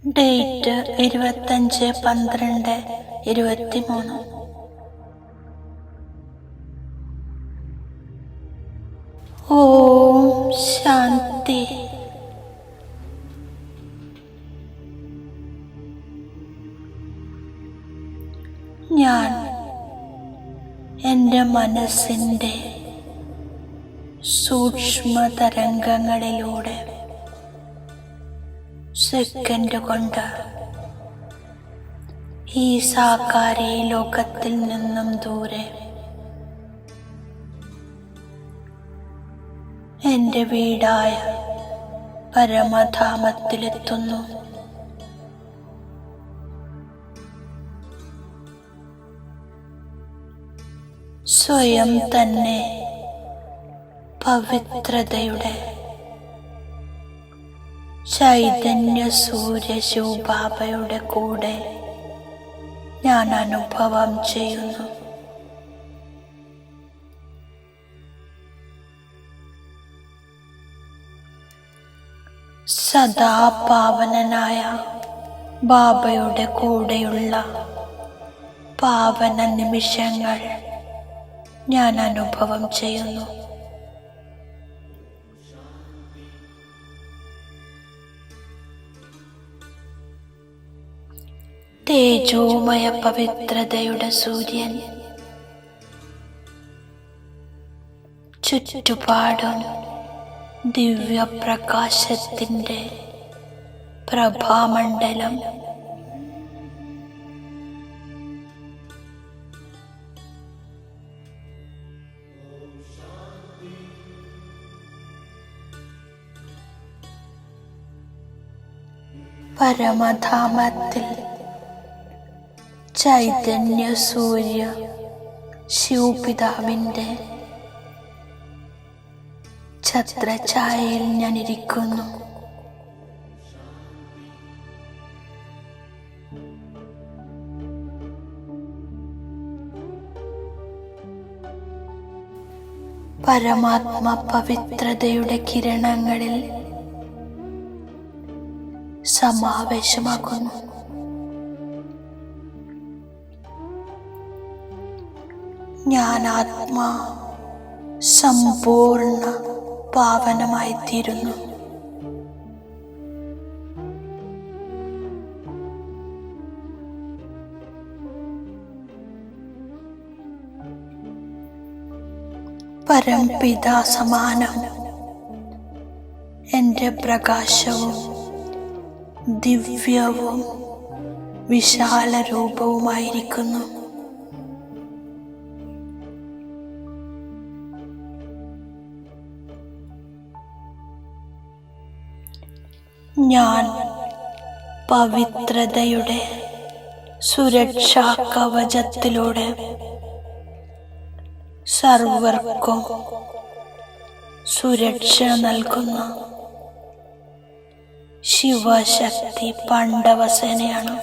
Date 25/12/23. Om Shanti. ഞാൻ എൻ്റെ മനസ്സിൻ്റെ സൂക്ഷ്മ തരംഗങ്ങളിലൂടെ സെക്കൻഡ് കൊണ്ട് ഈ സാകാരി ലോകത്തിൽ നിന്നും ദൂരെ എൻ്റെ വീടായ പരമധാമത്തിലെത്തുന്നു. സ്വയം തന്നെ പവിത്രതയുടെ ചൈതന്യ സൂര്യ ശിവബാബയുടെ കൂടെ ഞാൻ അനുഭവം ചെയ്യുന്നു. സദാ പാവനനായ ബാബയുടെ കൂടെയുള്ള പാവന നിമിഷങ്ങൾ ഞാൻ അനുഭവം ചെയ്യുന്നു. തേജോമയ പവിത്രതയുടെ സൂര്യൻ ചുറ്റുപാടും ദിവ്യപ്രകാശത്തിൻ്റെ പ്രഭാമണ്ഡലം പരമധാമത്തിൽ ചൈതന്യ സൂര്യ ശിവപിതാവിൻ്റെ ഛത്രഛായയിൽ ഞാനിരിക്കുന്നു. പരമാത്മ പവിത്രതയുടെ കിരണങ്ങളിൽ സമാവേശമാക്കുന്നു. ഞാൻ ആത്മാ സമ്പൂർണ്ണ പാവനമായിത്തീരുന്നു. പരംപിതാ സമാനം എൻ്റെ പ്രകാശവും ദിവ്യവും വിശാല രൂപവുമായിരിക്കുന്നു. ഞാൻ പവിത്രതയുടെ സുരക്ഷാ കവചത്തിലൂടെ സർവർക്കും സുരക്ഷ നൽകുന്ന ശിവശക്തി പാണ്ഡവസേനയാണ്.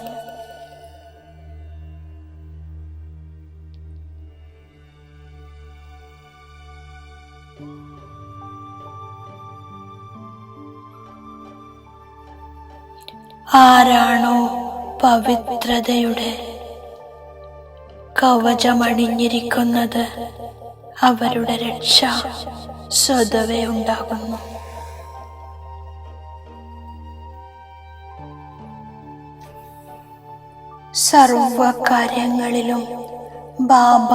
ആരാണോ പവിത്രതയുടെ കവചമണിഞ്ഞിരിക്കുന്നത് അവരുടെ രക്ഷ സ്വതവേ ഉണ്ടാകുന്നു. സർവകാര്യങ്ങളിലും ബാബ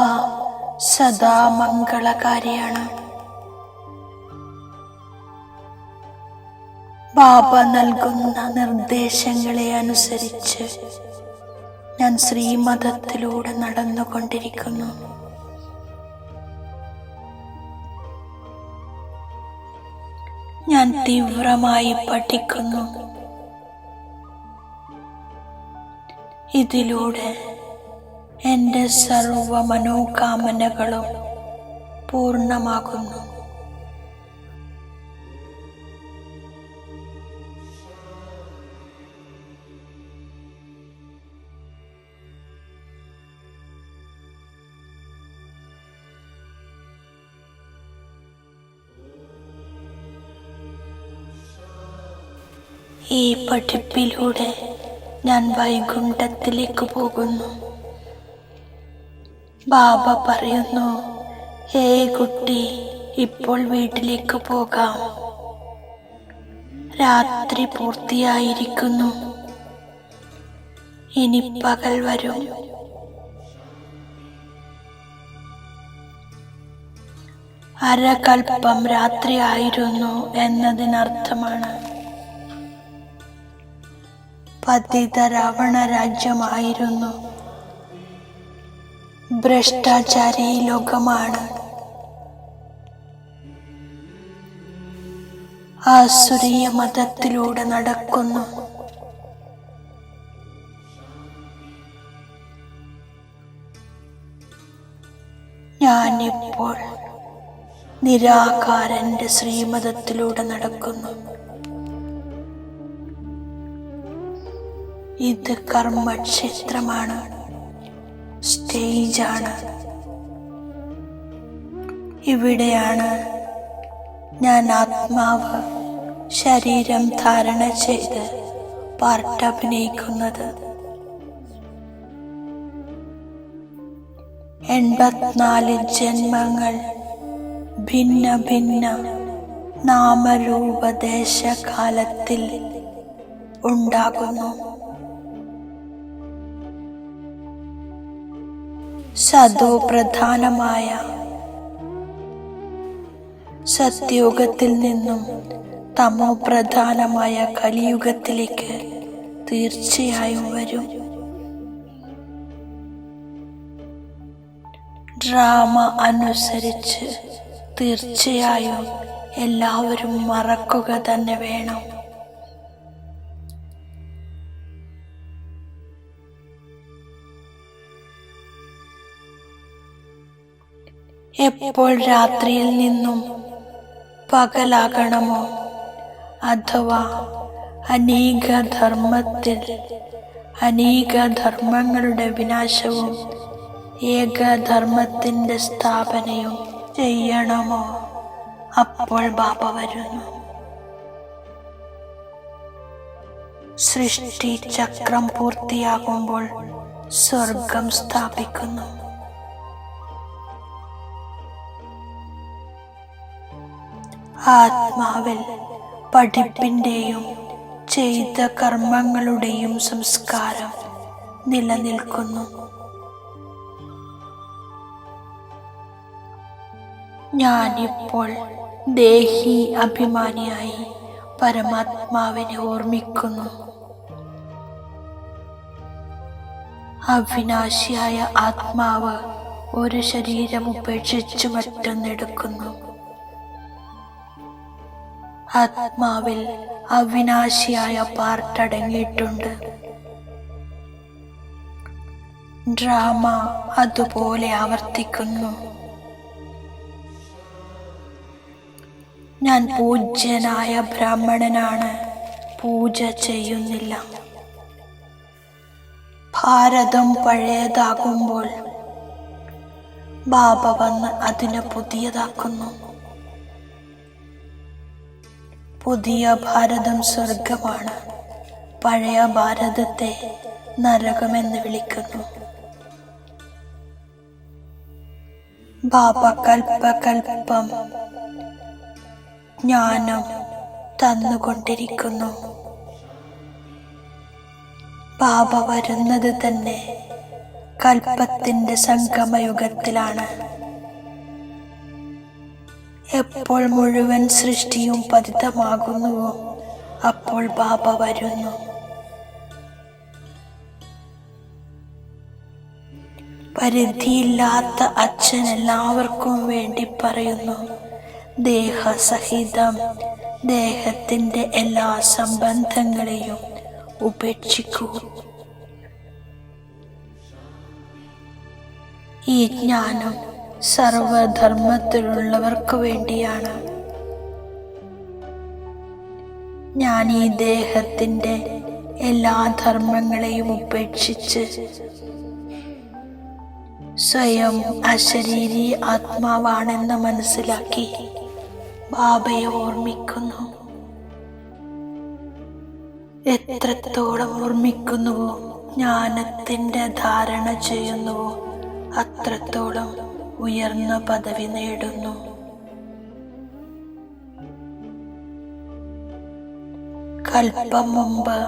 സദാ മംഗളകാരിയാണ്. ബാബ നൽകുന്ന നിർദ്ദേശങ്ങളെ അനുസരിച്ച് ഞാൻ ശ്രീമതത്തിലൂടെ നടന്നുകൊണ്ടിരിക്കുന്നു. ഞാൻ തീവ്രമായി പഠിക്കുന്നു. ഇതിലൂടെ എൻ്റെ സർവ മനോകാമനകളും പൂർണ്ണമാകുന്നു. ഈ പഠിപ്പിലൂടെ ഞാൻ വൈകുണ്ഠത്തിലേക്ക് പോകുന്നു. ബാബ പറയുന്നു, ഹേ കുട്ടി, ഇപ്പോൾ വീട്ടിലേക്ക് പോകാം. രാത്രി പൂർത്തിയായിരിക്കുന്നു. ഇനി പകൽ വരും. അരകൽപ്പം രാത്രി ആയിരുന്നു എന്നതിനർത്ഥമാണ്. പതിത രാവണ രാജ്യമായിരുന്നു. ഭ്രഷ്ടാചാരി ലോകമാണ്. ആസുരീയ മതത്തിലൂടെ നടക്കുന്നു. ഞാനിപ്പോൾ നിരാകാരന്റെ ശ്രീമതത്തിലൂടെ നടക്കുന്നു. ഇത് കർമ്മക്ഷേത്രമാണ്, സ്റ്റേജാണ്. ഇവിടെയാണ് ഞാൻ ആത്മാവ് ശരീരം ധാരണ ചെയ്ത് പാർട്ട് അഭിനയിക്കുന്നത്. 84 ജന്മങ്ങൾ ഭിന്ന ഭിന്ന നാമരൂപദേശകാലത്തിൽ ഉണ്ടാകുന്നു. സതോ പ്രധാനമായ സത്യുഗത്തിൽ നിന്നും തമോ പ്രധാനമായ കലിയുഗത്തിലേക്ക് തീർച്ചയായും വരും. ഡ്രാമ അനുസരിച്ച് തീർച്ചയായും എല്ലാവരും മറക്കുക തന്നെ വേണം. എപ്പോൾ രാത്രിയിൽ നിന്നും പകലാകണമോ, അഥവാ അനേക ധർമ്മത്തിൽ അനേക ധർമ്മങ്ങളുടെ വിനാശവും ഏകധർമ്മത്തിന്റെ സ്ഥാപനയും ചെയ്യണമോ, അപ്പോൾ ബാബ വരുന്നു. സൃഷ്ടി ചക്രം പൂർത്തിയാകുമ്പോൾ സ്വർഗം സ്ഥാപിക്കുന്നു. ആത്മാവിൽ പഠിപ്പിന്റെയും ചെയ്ത കർമ്മങ്ങളുടെയും സംസ്കാരം നിലനിൽക്കുന്നു. ഞാനിപ്പോൾ ദേഹി അഭിമാനിയായി പരമാത്മാവിനെ ഓർമ്മിക്കുന്നു. അവിനാശിയായ ആത്മാവ് ഒരു ശരീരം ഉപേക്ഷിച്ചു മറ്റൊന്നെടുക്കുന്നു. ആത്മാവിൽ അവിനാശിയായ പാർട്ട് അടങ്ങിയിട്ടുണ്ട്. ഡ്രാമ അതുപോലെ ആവർത്തിക്കുന്നു. ഞാൻ പൂജ്യനായ ബ്രാഹ്മണനാണ്, പൂജ ചെയ്യുന്നില്ല. ഭാരതം പഴയതാകുമ്പോൾ ബാബ വന്ന് അതിനെ പുതിയതാക്കുന്നു. പുതിയ ഭാരതം സ്വർഗമാണ്. പഴയ ഭാരതത്തെ നരകമെന്ന് വിളിക്കുന്നു. ബാബ കൽപ്പകൽപ്പം ജ്ഞാനം തന്നുകൊണ്ടിരിക്കുന്നു. ബാബ വരുന്നത് തന്നെ കൽപ്പത്തിന്റെ സംഗമയുഗത്തിലാണ്. എപ്പോൾ മുഴുവൻ സൃഷ്ടിയും പതിതമാകുന്നുവോ അപ്പോൾ ബാബ വരുന്നു. പരിധിയില്ലാത്ത അച്ഛൻ എല്ലാവർക്കും വേണ്ടി പറയുന്നു, ദേഹസഹിതം ദേഹത്തിന്റെ എല്ലാ സംബന്ധങ്ങളെയും ഉപേക്ഷിക്കൂ. ഈ ജ്ഞാനം സർവധർമ്മത്തിലുള്ളവർക്ക് വേണ്ടിയാണ്. ഞാൻ ഈ ദേഹത്തിന്റെ എല്ലാ ധർമ്മങ്ങളെയും ഉപേക്ഷിച്ച് സ്വയം അശരീരി ആത്മാവാണെന്ന് മനസ്സിലാക്കി ബാബയെ ഓർമ്മിക്കുന്നു. എത്രത്തോളം ഓർമ്മിക്കുന്നുവോ, ജ്ഞാനത്തിന്റെ ധാരണ ചെയ്യുന്നുവോ, അത്രത്തോളം ഉയർന്ന പദവി നേടുന്നു. കൽപ്പം മുമ്പ്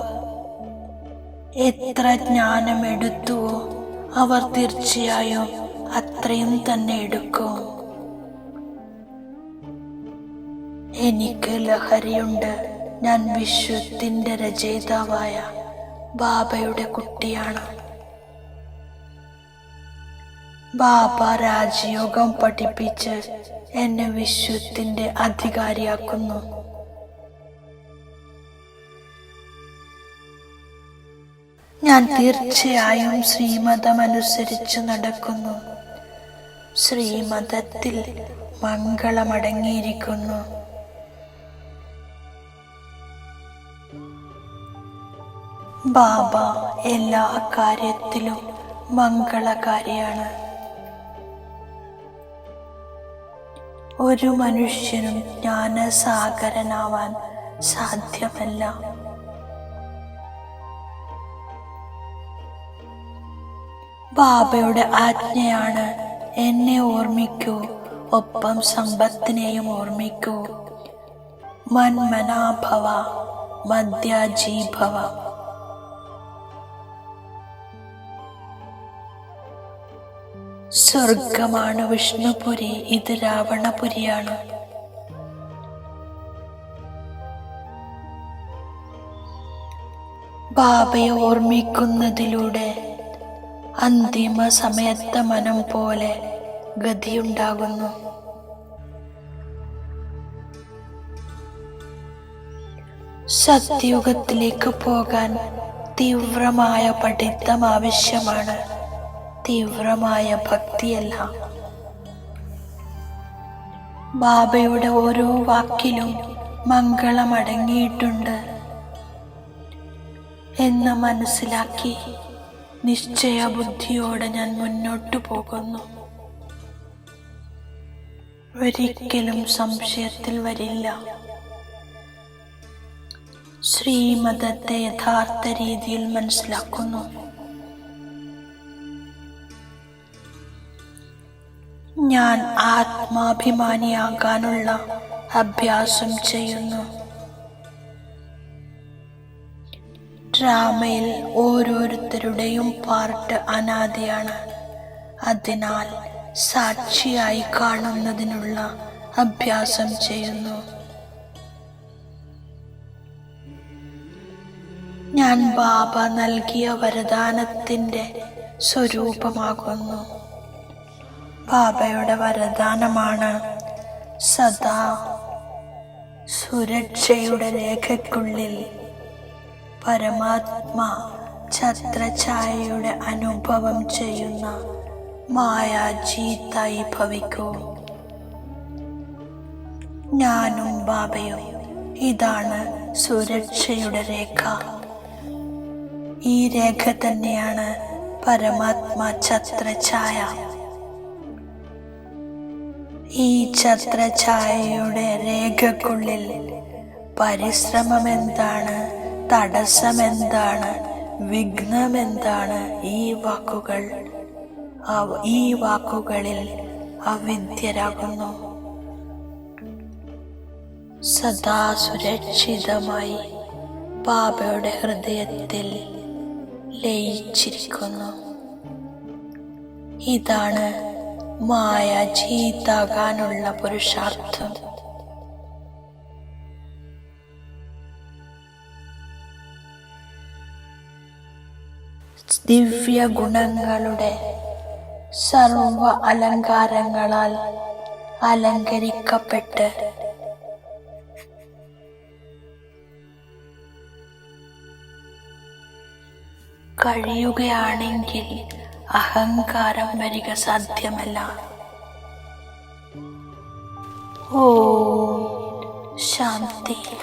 എത്ര ജ്ഞാനമെടുത്തുവോ അവർ തീർച്ചയായും അത്രയും തന്നെ എടുക്കും. എനിക്ക് ലഹരിയുണ്ട്. ഞാൻ വിശ്വത്തിന്റെ രചയിതാവായ ബാബയുടെ കുട്ടിയാണ്. ബാബ രാജയോഗം പഠിപ്പിച്ച് എന്നെ വിശ്വത്തിന്റെ അധികാരിയാക്കുന്നു. ഞാൻ തീർച്ചയായും ശ്രീമതമനുസരിച്ച് നടക്കുന്നു. ശ്രീമതത്തിൽ മംഗളമടങ്ങിയിരിക്കുന്നു. ബാബ എല്ലാ കാര്യത്തിലും മംഗളകാരിയാണ്. ഒരു മനുഷ്യനും ജ്ഞാനസാഗരനാവാൻ സാധ്യമല്ല. ബാബയുടെ ആജ്ഞയാണ്, എന്നെ ഓർമ്മിക്കൂ, ഒപ്പം സമ്പത്തിനെയും ഓർമ്മിക്കൂ. മന്മനാഭവ മദ്യാജീഭവ. സ്വർഗമാണ് വിഷ്ണുപുരി, ഇത് രാവണപുരിയാണ്. ബാബയെ ഓർമ്മിക്കുന്നതിലൂടെ അന്തിമ സമയത്തെ മനം പോലെ ഗതിയുണ്ടാകുന്നു. സത്യുഗത്തിലേക്ക് പോകാൻ തീവ്രമായ പഠിത്തം ആവശ്യമാണ്, തീവ്രമായ ഭക്തിയല്ല. ബാബയുടെ ഓരോ വാക്കിലും മംഗളമടങ്ങിയിട്ടുണ്ട് എന്ന് മനസ്സിലാക്കി നിശ്ചയബുദ്ധിയോടെ ഞാൻ മുന്നോട്ടു പോകുന്നു. ഒരിക്കലും സംശയത്തിൽ വരില്ല. ശ്രീമതത്തെ യഥാർത്ഥ രീതിയിൽ മനസ്സിലാക്കുന്നു. ഞാൻ ആത്മാഭിമാനിയാകാനുള്ള അഭ്യാസം ചെയ്യുന്നു. ഡ്രാമയിൽ ഓരോരുത്തരുടെയും പാർട്ട് അനാദിയാണ്. അതിനാൽ സാക്ഷിയായി കാണുന്നതിനുള്ള അഭ്യാസം ചെയ്യുന്നു. ഞാൻ ബാബ നൽകിയ വരദാനത്തിന്റെ സ്വരൂപമാകുന്നു. ബാബയുടെ വരദാനമാണ് സദാ സുരക്ഷയുടെ രേഖയ്ക്കുള്ളിൽ പരമാത്മാ ഛത്രഛായയുടെ അനുഭവം ചെയ്യുന്ന മായാജീത്തായി ഭവിക്കൂ. ഞാനും ബാബയും ഇതാണ് സുരക്ഷയുടെ രേഖ. ഈ രേഖ തന്നെയാണ് പരമാത്മാ ഛത്രഛായ. ഈ ഛത്രഛായയുടെ രേഖയ്ക്കുള്ളിൽ പരിശ്രമമെന്താണ്, തടസ്സമെന്താണ്, വിഘ്നമെന്താണ്, ഈ വാക്കുകളിൽ അവിദ്യരാകുന്നു. സദാ സുരക്ഷിതമായി ബാബയുടെ ഹൃദയത്തിൽ ലയിച്ചിരിക്കുന്നു. ഇതാണ് മായാജീതാകാനുള്ള പുരുഷാർത്ഥം. ദിവ്യ ഗുണങ്ങളുടെ സർവ അലങ്കാരങ്ങളാൽ അലങ്കരിക്കപ്പെട്ട് കഴിയുകയാണെങ്കിൽ അഹങ്കാരം വരിക സാധ്യമല്ല. ഓം ശാന്തി.